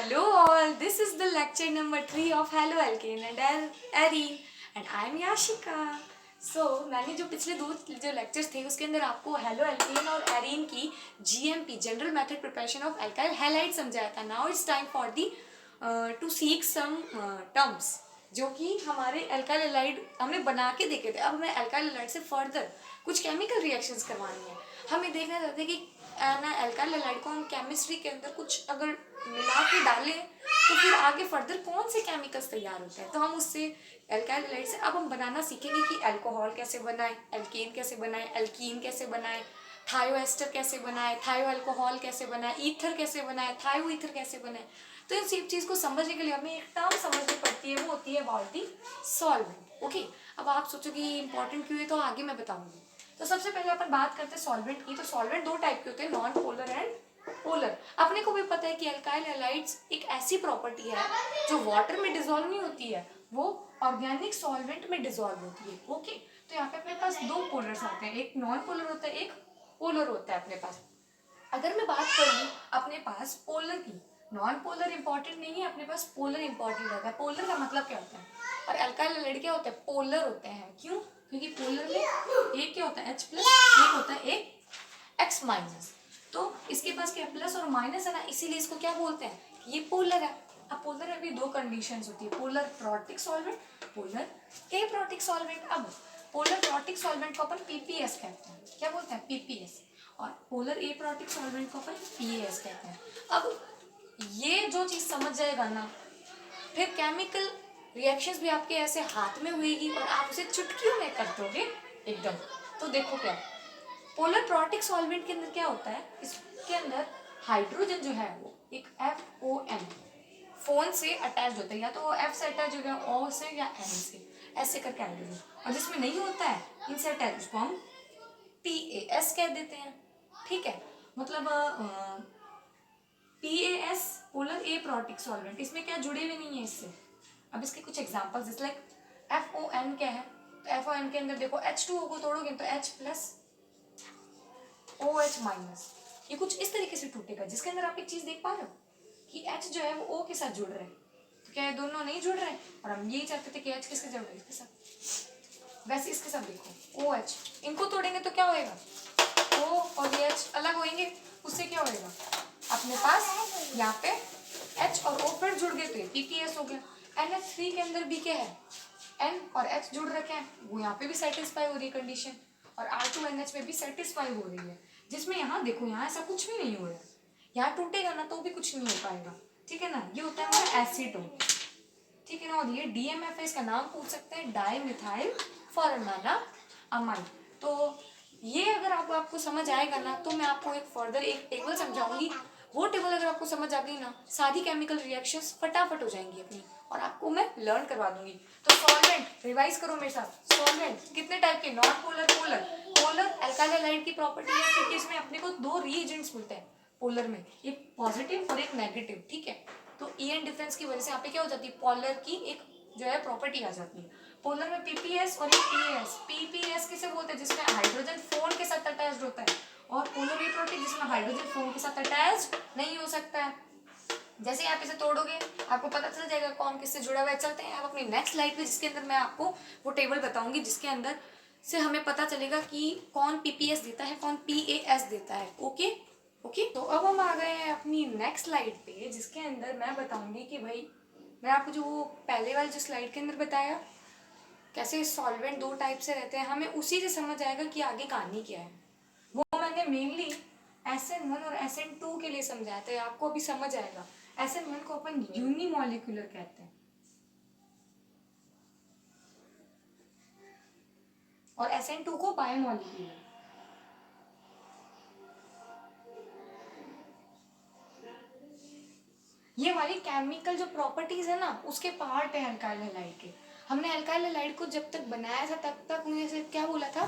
Hello all, this is the lecture number 3 of Haloalkane and Arene and I am Yashika. मैंने जो पिछले जो lectures थे उसके अंदर आपको हेलोएल्केन और एरीन की GMP general method preparation of alkyl halide समझाया था. Now it's time for the to seek some terms जो कि हमारे एल्काइल हैलाइड हमने बना के देखे थे. अब हमें एल्काइल हैलाइड से फर्दर कुछ केमिकल रिएक्शंस करवानी है. हमें देखना चाहते हैं कि ना एल्काइल हैलाइड को हम केमिस्ट्री के अंदर कुछ अगर मिला के डालें तो फिर आगे फर्दर कौन से केमिकल्स तैयार होते हैं. तो हम उससे एल्काइल हैलाइड से अब हम बनाना सीखेंगे कि अल्कोहल कैसे बनाएं, एल्केन कैसे बनाएं, एल्कीन कैसे बनाएं, थायोएस्टर कैसे बनाएं, थायो अल्कोहल कैसे बनाएं, ईथर कैसे बनाएं, थायो ईथर कैसे बनाएं. तो इन सब चीज़ को समझने के लिए हमें एक टर्म समझनी पड़ती है, वो होती है अबाउट दी सॉल्वेंट. ओके, अब आप सोचोगे ये इंपॉर्टेंट क्यों है, तो आगे मैं बताऊंगी. तो सबसे पहले अपन बात करते हैं सॉल्वेंट की. तो सॉल्वेंट दो टाइप के होते हैं, नॉन पोलर एंड पोलर. अपने को भी पता है कि अल्काइल हैलाइड्स एक ऐसी प्रॉपर्टी है जो वाटर में डिसॉल्व नहीं होती है, वो ऑर्गेनिक सॉल्वेंट में डिसॉल्व होती है. ओके, तो यहाँ पे अपने पास दो पोलर्स आते हैं, एक नॉन पोलर होता है, एक पोलर होता है अपने पास. अगर मैं बात करूँ अपने पास पोलर की, नॉन पोलर इंपॉर्टेंट नहीं है, अपने पास पोलर इंपॉर्टेंट होता है. पोलर का मतलब क्या होता है, और अल्काइल हैलाइड क्या होता है, पोलर होते हैं. क्यों? क्योंकि पोलर में एक क्या होता है H प्लस, एक होता है एक X माइनस. तो इसके पास क्या प्लस और माइनस है ना, इसीलिए इसको क्या बोलते हैं, ये पोलर है. अब पोलर में भी दो कंडीशंस होती है, polar protic solvent, polar aprotic solvent. अब पोलर प्रोटिक सॉल्वेंट को अपन पीपीएस कहते हैं. क्या बोलते हैं, पीपीएस. और पोलर एप्रोटिक सॉल्वेंट को अपन पीएएस कहते हैं. अब ये जो चीज समझ जाएगा ना, फिर केमिकल रिएक्शंस भी आपके ऐसे हाथ में हुएगी और आप उसे चुटकियों में कर दोगे एकदम. तो देखो क्या, पोलर प्रोटिक सॉल्वेंट के अंदर क्या होता है, इसके अंदर हाइड्रोजन जो है वो एक FON फोन से अटैच होता है, या तो वो F से अटैच हो गया, O से या N से, ऐसे करके हाइड्रोजन. और जिसमें नहीं होता है इनसे अटैच, उसको हम PAS कह देते हैं. ठीक है, मतलब PAS पोलर एप्रोटिक सॉल्वेंट, इसमें क्या जुड़े हुए नहीं है इससे. अब इसके कुछ एग्जांपल्स जैसे लाइक FON क्या है, तो FON के अंदर देखो H2O को तोड़ोगे तो H प्लस OH माइनस, ये कुछ इस तरीके से टूटेगा. जिसके अंदर आप एक चीज देख पा रहे हो कि H जो है वो O के साथ जुड़ रहा है, तो क्या ये दोनों नहीं जुड़ रहे हैं, और हम यही चाहते थे कि H किसके जुड़ रहे हैं, इसके साथ. वैसे इसके साथ देखो OH, इनको तोड़ेंगे तो क्या होएगा, O और ये H अलग होंगे, उससे क्या होएगा, अपने पास यहाँ पे H और O फिर जुड़ गए तो ये PPS हो गया. NH3 के अंदर भी क्या है, N और H जुड़ रखे हैं, वो यहाँ पे भी सेटिस्फाई हो रही है कंडीशन, और R2NH में भी सेटिस्फाई हो रही है. जिसमें यहाँ देखो, यहाँ ऐसा कुछ भी नहीं हो रहा है, यहाँ टूटेगा ना तो भी कुछ नहीं हो पाएगा. ठीक है ना, ये होता है हमारा एसीटोन. ठीक है ना, और ये DMF है, इसका नाम पूछ सकते हैं, डाई मिथाइल फॉर्मालामाइड. तो ये अगर आपको समझ आएगा ना, तो मैं आपको एक फर्दर एक टेबल समझाऊंगी. वो टेबल अगर आपको समझ आ गई ना, सारी केमिकल रिएक्शंस फटाफट हो जाएंगी अपनी, और आपको मैं लर्न करवा दूंगी. तो सॉल्वेंट रिवाइज करो मेरे साथ. सॉल्वेंट कितने टाइप के, non polar, polar. Polar alkyl halide की प्रॉपर्टी है क्योंकि इसमें अपने को दो रीएजेंट्स मिलते हैं पोलर में, एक पॉजिटिव और एक नेगेटिव. ठीक है, तो EN डिफरेंस की वजह से यहाँ पे क्या हो जाती है, पोलर की एक जो है प्रॉपर्टी आ जाती है. पोलर में PPS और एक PAS. PPS किसे बोलते हैं, जिसमें हाइड्रोजन फोन के साथ अटैच्ड होता है, और पोलर एप्रोटिक जिसमें हाइड्रोजन फोन के साथ अटैच्ड नहीं हो सकता है. जैसे आप इसे तोड़ोगे आपको पता चल जाएगा कौन किससे जुड़ा हुआ है. चलते हैं आप अपनी नेक्स्ट स्लाइड पे, जिसके अंदर मैं आपको वो टेबल बताऊंगी, जिसके अंदर से हमें पता चलेगा कि कौन PPS देता है, कौन PAS देता है. ओके ओके, तो अब हम आ गए हैं अपनी नेक्स्ट स्लाइड पे, जिसके अंदर मैं बताऊंगी कि भाई मैं आपको जो वो पहले वाले जो स्लाइड के अंदर बताया कैसे सॉल्वेंट दो टाइप से रहते हैं, हमें उसी से समझ आएगा कि आगे कहानी क्या है. वो मैंने मेनली SN1 और SN2 के लिए समझाया था, आपको अभी समझ आएगा. SN1 को अपन यूनिमॉलिक्यूलर कहते हैं और SN2 को बायोमॉलिक्यूलर. ये हमारी केमिकल जो प्रॉपर्टीज है ना, उसके पार्ट है अल्काइल हैलाइड के. हमने अल्काइल हैलाइड को जब तक बनाया था तब तक उन्हें से क्या बोला था,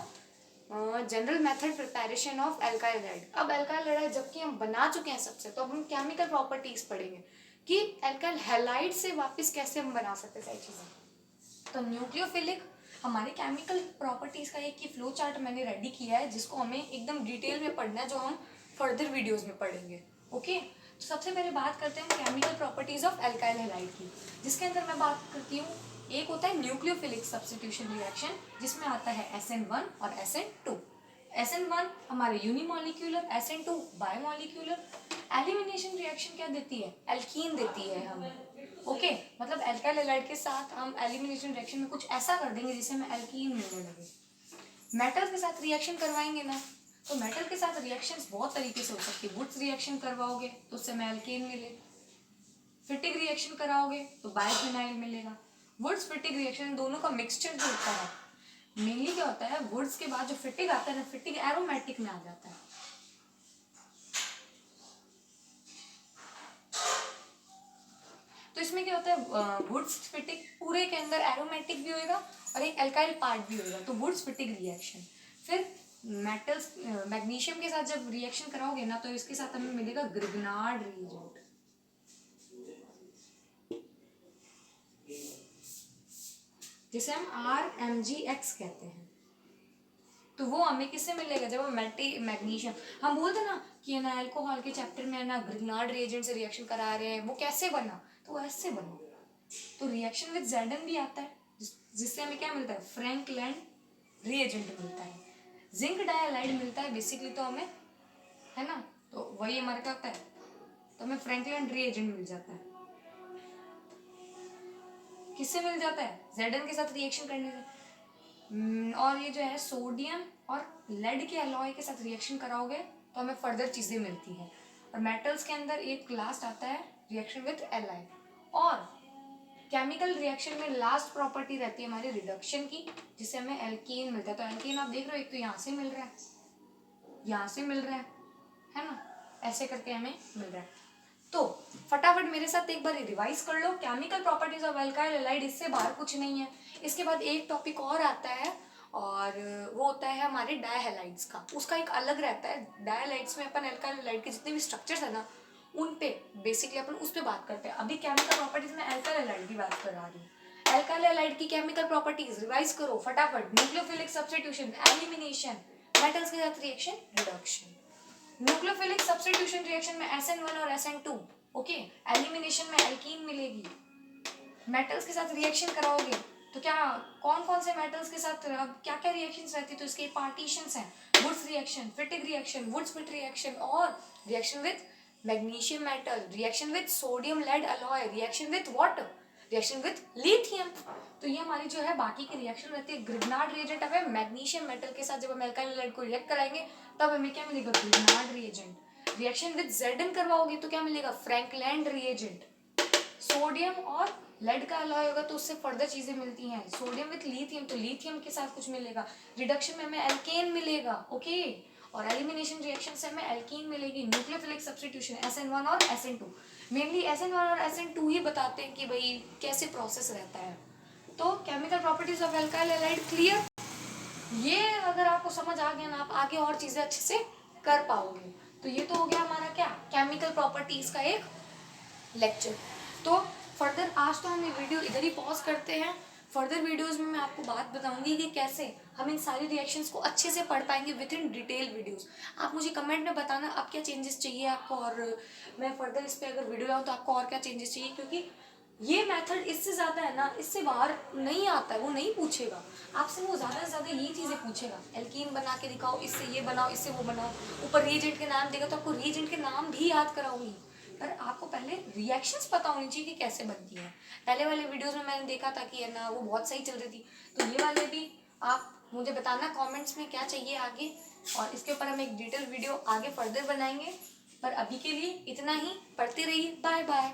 general method preparation of alkyl halide. अब अल्काइल हैलाइड जबकि हम बना चुके हैं सबसे, तो अब हम केमिकल प्रॉपर्टीज पढ़ेंगे कि अल्काइल हैलाइड से वापस कैसे हम बना सकते हैं सारी चीजें. तो न्यूक्लियोफिलिक हमारे केमिकल प्रॉपर्टीज का एक ही फ्लो चार्ट मैंने रेडी किया है, जिसको हमें एकदम डिटेल में पढ़ना है, जो हम फर्दर वीडियोज में पढ़ेंगे. ओके, तो सबसे पहले बात करते हैं chemical properties of alkyl halide की, जिसके अंदर मैं बात करती हूँ एक होता है न्यूक्लियोफिलिक सब्स्टिट्यूशन रिएक्शन, जिसमें आता है SN1 और SN2। SN1 हमारे unimolecular, SN2 biomolecular. Elimination reaction क्या देती है? एल्कीन देती है हमें। ओके, मतलब एल्काइल हैलाइड के साथ हम एलिमिनेशन रिएक्शन में कुछ ऐसा कर देंगे जिससे हमें एल्कीन मिलने लगे। मेटल्स के साथ रिएक्शन करवाएंगे ना, तो मेटल के साथ रिएक्शंस बहुत तरीके से हो सकती है। वुड्स रिएक्शन करवाओगे तो उससे हमें एल्केन मिले, फिटिक रिएक्शन कराओगे तो बाइफिनाइल मिलेगा। वुड्स फिटिक रिएक्शन दोनों का मिक्सचर जो होता है, मेनली क्या होता है, वुड्स के बाद जो फिटिक आता है ना, फिटिक एरोमेटिक में आ जाता है। तो इसमें क्या होता है, वुड्स फिटिक पूरे के अंदर एरोमेटिक भी होएगा और एक एल्काइल पार्ट भी होएगा, तो वुड्स फिटिक रिएक्शन। फिर मेटल्स मैग्नीशियम के साथ जब रिएक्शन कराओगे ना, तो इसके साथ हमें मिलेगा ग्रिग्नार्ड रिएजेंट, जिसे हम RMgX कहते हैं। तो वो हमें किससे मिलेगा? जब हम मैग्नीशियम, हम बोलते ना कि ना अल्कोहल के चैप्टर में ना ग्रिग्नार्ड रिएजेंट से रिएक्शन करा रहे हैं, वो कैसे बना? तो ऐसे बना। तो रिएक्शन विद Zn भी आता है, जिससे हमें क्या मिलता है? फ्रैंकलैंड रिएजेंट मिलता है। जिंक डाइहाइलाइड मिलता है बेसिकली तो हमें, है ना, तो वही हमारा क्या होता है, तो हमें फ्रैंकलैंड रिएजेंट मिल जाता है। किससे मिल जाता है? Zn के साथ रिएक्शन करने से। और ये जो है सोडियम और लेड के अलॉय के साथ रिएक्शन कराओगे तो हमें फर्दर चीजें मिलती हैं। और मेटल्स के अंदर एक लास्ट आता है रिएक्शन विद Li। और केमिकल रिएक्शन में लास्ट प्रॉपर्टी रहती है हमारी रिडक्शन की, जिससे हमें एल्कीन मिलता है। तो एल्कीन आप देख रहे हो, एक तो यहाँ से मिल रहा है, यहाँ से मिल रहा है ना, ऐसे करके हमें मिल रहा है। तो फटाफट मेरे साथ एक बार रिवाइज कर लो chemical properties of alkyl halide, इससे बाहर कुछ नहीं है। इसके बाद एक टॉपिक और आता है और वो होता है हमारे डायहैलाइड्स का, उसका एक अलग रहता है। डायहैलाइड्स में अपन एल्काइल हैलाइड के जितने भी स्ट्रक्चर्स है ना, उन पे बेसिकली अपन उस पर बात करते हैं। अभी केमिकल प्रॉपर्टीज में एल्काइल हैलाइड की बात कर रही हूँ। एल्काइल हैलाइड की केमिकल प्रॉपर्टीज रिवाइज करो फटाफट। न्यूक्लियोफिलिक सब्स्टिट्यूशन, एलिमिनेशन, मेटल्स के साथ reaction, reduction. Nucleophilic substitution reaction में SN1 और SN2, ओके। एलिमिनेशन में एल्कीन मिलेगी। मेटल्स के साथ रिएक्शन कराओगे तो क्या कौन कौन से मेटल्स के साथ क्या क्या रिएक्शंस रहती है, तो इसके पार्टीशंस हैं। Wurtz reaction, Fittig reaction, Wurtz Fittig reaction, और reaction with magnesium metal, reaction with sodium lead alloy, reaction with what, reaction with lithium. तो ये हमारी जो है बाकी की रिएक्शन रहती है। ग्रिग्नार्ड रिएजेंट हमें मैग्नीशियम मेटल के साथ जब हम एल्काइल हैलाइड को रिएक्ट कराएंगे तब हमें क्या मिलेगा? Grignard reagent. Reaction with Zn करवाओगे तो क्या मिलेगा? Frankland reagent. सोडियम और लेड का अलॉय होगा तो उससे फर्दर चीजें मिलती हैं। सोडियम विद लिथियम, तो लिथियम के साथ कुछ मिलेगा। रिडक्शन में हमें एल्केन मिलेगा, ओके। और एलिमिनेशन रिएक्शन से हमें एल्कीन मिलेगी। न्यूक्लियोफिलिक सब्स्टिट्यूशन SN1 और SN2, मेनली SN1 और SN2 ही बताते हैं कि भाई कैसे प्रोसेस रहता है। तो chemical properties of alkyl halide clear. ये अगर आपको समझ आ गया ना, आप आगे और चीजें अच्छे से कर पाओगे। तो ये तो हो गया हमारा क्या, केमिकल प्रॉपर्टीज का एक लेक्चर। तो फर्दर आज तो हम ये वीडियो इधर ही पॉज करते हैं। फर्दर वीडियोस में मैं आपको बात बताऊंगी कि कैसे हम इन सारी रिएक्शंस को अच्छे से पढ़ पाएंगे विद इन डिटेल वीडियोस। आप मुझे कमेंट में बताना अब क्या चेंजेस चाहिए आपको, और मैं फर्दर इस पर अगर वीडियो लाऊँ तो आपको और क्या चेंजेस चाहिए, क्योंकि ये मेथड इससे ज़्यादा है ना, इससे बाहर नहीं आता है, वो नहीं पूछेगा आपसे। वो ज़्यादा से ज़्यादा यही चीज़ें पूछेगा, एल्कीन बना के दिखाओ, इससे ये बनाओ, इससे वो बनाओ। ऊपर रीएजेंट के नाम देगा तो आपको रीएजेंट के नाम भी याद कराऊंगी, पर आपको पहले रिएक्शंस पता होनी चाहिए कि कैसे बनती है। पहले वाले वीडियोस में मैंने देखा था कि है ना वो बहुत सही चल रही थी, तो ये वाले भी आप मुझे बताना कमेंट्स में क्या चाहिए आगे, और इसके ऊपर हम एक डिटेल वीडियो आगे फर्दर बनाएंगे। पर अभी के लिए इतना ही, पढ़ते रहिए, बाय बाय।